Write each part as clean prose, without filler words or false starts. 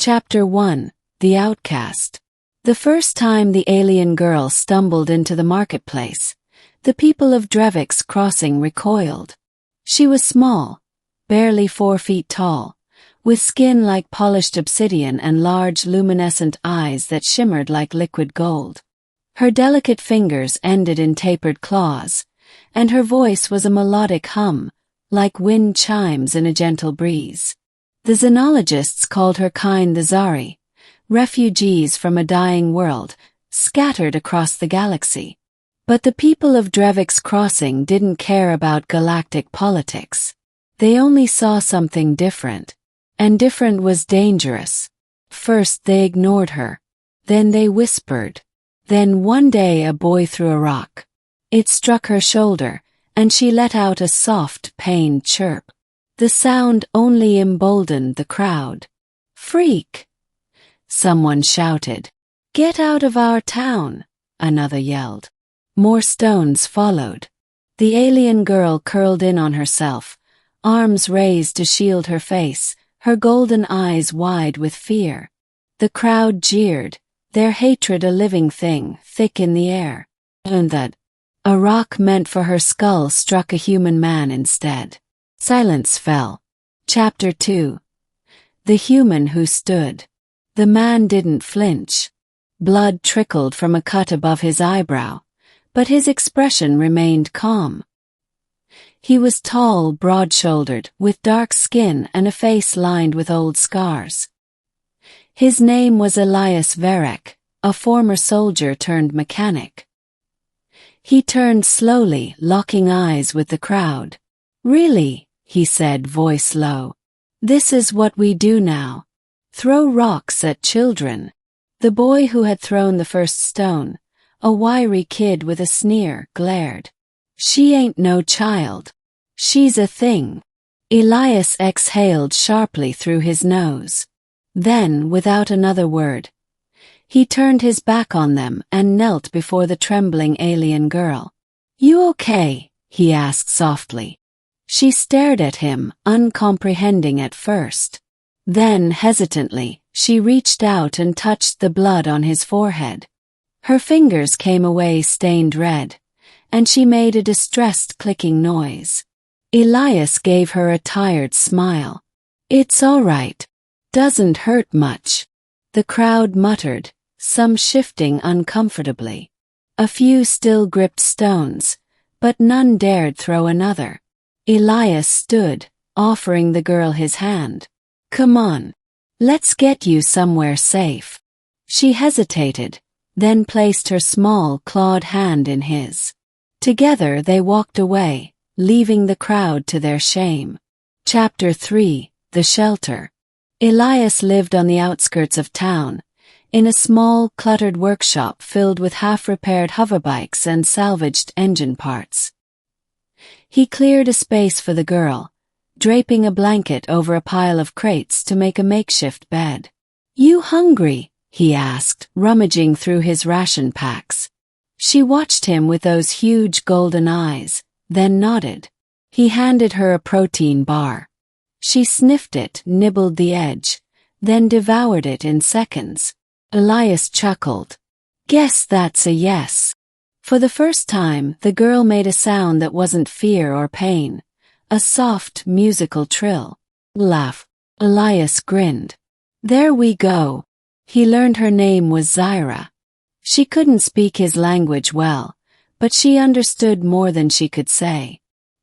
Chapter 1: The Outcast. The first time the alien girl stumbled into the marketplace, the people of Drevix Crossing recoiled. She was small, barely 4 feet tall, with skin like polished obsidian and large luminescent eyes that shimmered like liquid gold. Her delicate fingers ended in tapered claws, and her voice was a melodic hum, like wind chimes in a gentle breeze. The xenologists called her kind the Zari, refugees from a dying world, scattered across the galaxy. But the people of Drevix Crossing didn't care about galactic politics. They only saw something different. And different was dangerous. First they ignored her. Then they whispered. Then one day a boy threw a rock. It struck her shoulder, and she let out a soft, pained chirp. The sound only emboldened the crowd. "Freak!" someone shouted. "Get out of our town!" another yelled. More stones followed. The alien girl curled in on herself, arms raised to shield her face, her golden eyes wide with fear. The crowd jeered, their hatred a living thing, thick in the air. And that a rock meant for her skull struck a human man instead. Silence fell. Chapter 2: The Human Who Stood. The man didn't flinch. Blood trickled from a cut above his eyebrow, but his expression remained calm. He was tall, broad-shouldered, with dark skin and a face lined with old scars. His name was Elias Verek, a former soldier turned mechanic. He turned slowly, locking eyes with the crowd. "Really?" he said, voice low. "This is what we do now. Throw rocks at children." The boy who had thrown the first stone, a wiry kid with a sneer, glared. "She ain't no child. She's a thing." Elias exhaled sharply through his nose. Then, without another word, he turned his back on them and knelt before the trembling alien girl. "You okay?" he asked softly. She stared at him, uncomprehending at first. Then, hesitantly, she reached out and touched the blood on his forehead. Her fingers came away stained red, and she made a distressed clicking noise. Elias gave her a tired smile. "It's all right. Doesn't hurt much." The crowd muttered, some shifting uncomfortably. A few still gripped stones, but none dared throw another. Elias stood, offering the girl his hand. "Come on. Let's get you somewhere safe." She hesitated, then placed her small, clawed hand in his. Together they walked away, leaving the crowd to their shame. Chapter 3: The Shelter. Elias lived on the outskirts of town, in a small, cluttered workshop filled with half-repaired hoverbikes and salvaged engine parts. He cleared a space for the girl, draping a blanket over a pile of crates to make a makeshift bed. "You hungry?" he asked, rummaging through his ration packs. She watched him with those huge golden eyes, then nodded. He handed her a protein bar. She sniffed it, nibbled the edge, then devoured it in seconds. Elias chuckled. "Guess that's a yes." For the first time, the girl made a sound that wasn't fear or pain, a soft, musical trill. "Laugh." Elias grinned. "There we go." He learned her name was Zyra. She couldn't speak his language well, but she understood more than she could say.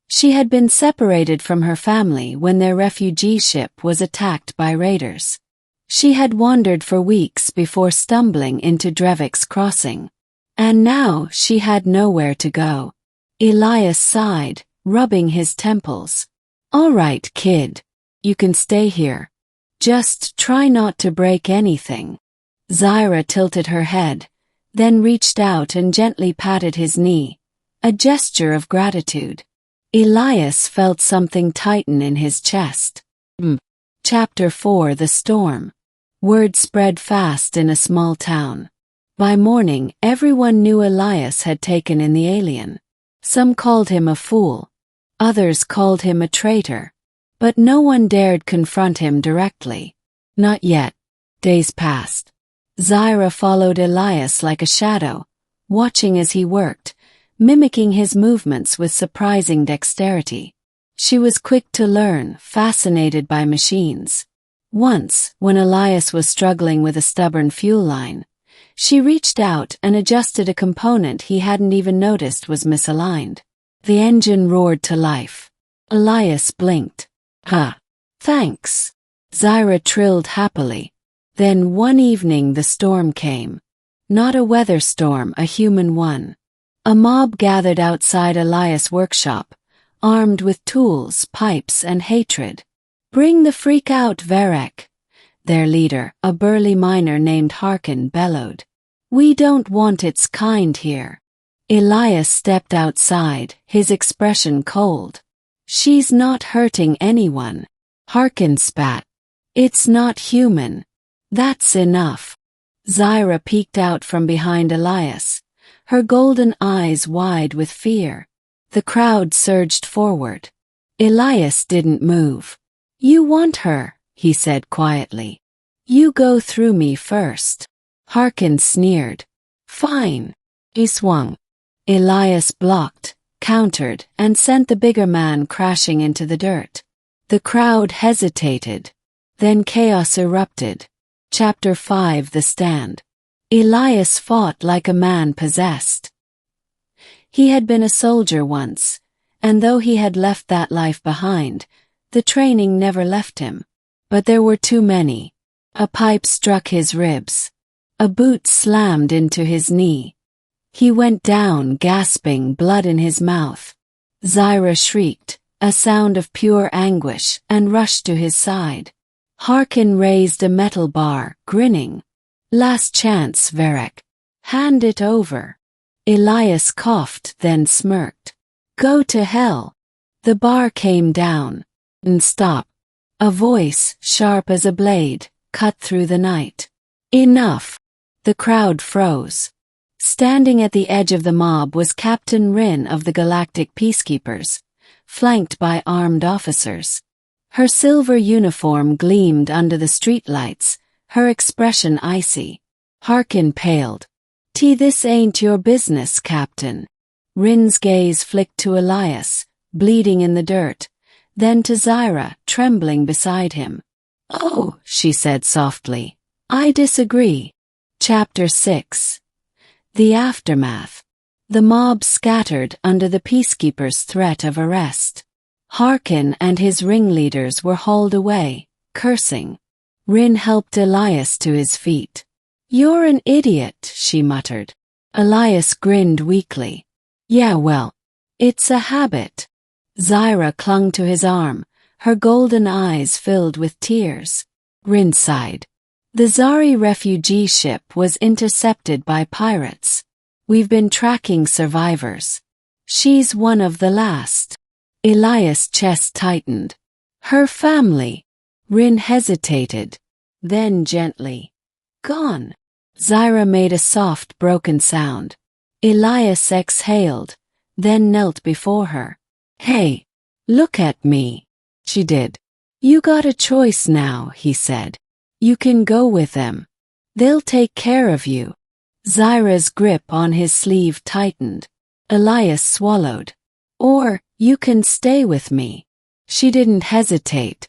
She had been separated from her family when their refugee ship was attacked by raiders. She had wandered for weeks before stumbling into Drevix Crossing. And now she had nowhere to go. Elias sighed, rubbing his temples. "All right, kid. You can stay here. Just try not to break anything." Zyra tilted her head, then reached out and gently patted his knee, a gesture of gratitude. Elias felt something tighten in his chest. Chapter 4: The Storm. Word spread fast in a small town. By morning, everyone knew Elias had taken in the alien. Some called him a fool. Others called him a traitor. But no one dared confront him directly. Not yet. Days passed. Zyra followed Elias like a shadow, watching as he worked, mimicking his movements with surprising dexterity. She was quick to learn, fascinated by machines. Once, when Elias was struggling with a stubborn fuel line, she reached out and adjusted a component he hadn't even noticed was misaligned. The engine roared to life. Elias blinked. Thanks. Zyra trilled happily. Then one evening the storm came. Not a weather storm, a human one. A mob gathered outside Elias' workshop, armed with tools, pipes, and hatred. Bring the freak out, Verek. Their leader, a burly miner named Harkin, bellowed. We don't want its kind here. Elias stepped outside, his expression cold. She's not hurting anyone. Harkin spat. It's not human. That's enough. Zyra peeked out from behind Elias, her golden eyes wide with fear. The crowd surged forward. Elias didn't move. You want her, he said quietly. You go through me first. Harkin sneered. Fine. He swung. Elias blocked, countered, and sent the bigger man crashing into the dirt. The crowd hesitated. Then chaos erupted. Chapter 5: The Stand. Elias fought like a man possessed. He had been a soldier once, and though he had left that life behind, the training never left him. But there were too many. A pipe struck his ribs. A boot slammed into his knee. He went down, gasping, blood in his mouth. Zyra shrieked, a sound of pure anguish, and rushed to his side. Harkin raised a metal bar, grinning. Last chance, Verek. Hand it over. Elias coughed, then smirked. Go to hell. The bar came down. And stop. A voice, sharp as a blade, cut through the night. Enough. The crowd froze. Standing at the edge of the mob was Captain Rin of the Galactic Peacekeepers, flanked by armed officers. Her silver uniform gleamed under the streetlights, her expression icy. Harkin paled. This ain't your business, Captain. Rin's gaze flicked to Elias, bleeding in the dirt, then to Zyra, trembling beside him. Oh, she said softly. I disagree. Chapter 6. The Aftermath. The mob scattered under the Peacekeepers' threat of arrest. Harkin and his ringleaders were hauled away, cursing. Rin helped Elias to his feet. You're an idiot, she muttered. Elias grinned weakly. Yeah, well, it's a habit. Zyra clung to his arm, her golden eyes filled with tears. Rin sighed. The Zari refugee ship was intercepted by pirates. We've been tracking survivors. She's one of the last. Elias' chest tightened. Her family. Rin hesitated. Then gently. Gone. Zyra made a soft, broken sound. Elias exhaled, then knelt before her. Hey, look at me. She did. You got a choice now, he said. You can go with them. They'll take care of you. Zyra's grip on his sleeve tightened. Elias swallowed. Or, you can stay with me. She didn't hesitate.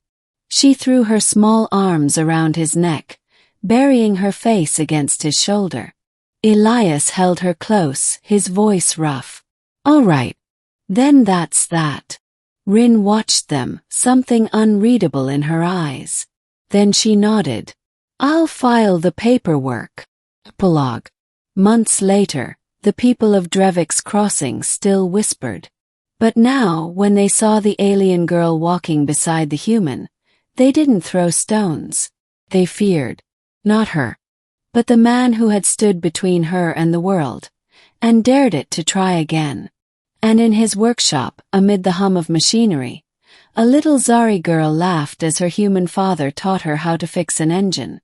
She threw her small arms around his neck, burying her face against his shoulder. Elias held her close, his voice rough. All right. Then that's that. Rin watched them, something unreadable in her eyes. Then she nodded. I'll file the paperwork. Epilogue. Months later, the people of Drevik's Crossing still whispered. But now, when they saw the alien girl walking beside the human, they didn't throw stones. They feared. Not her. But the man who had stood between her and the world, and dared it to try again. And in his workshop, amid the hum of machinery, a little Zari girl laughed as her human father taught her how to fix an engine.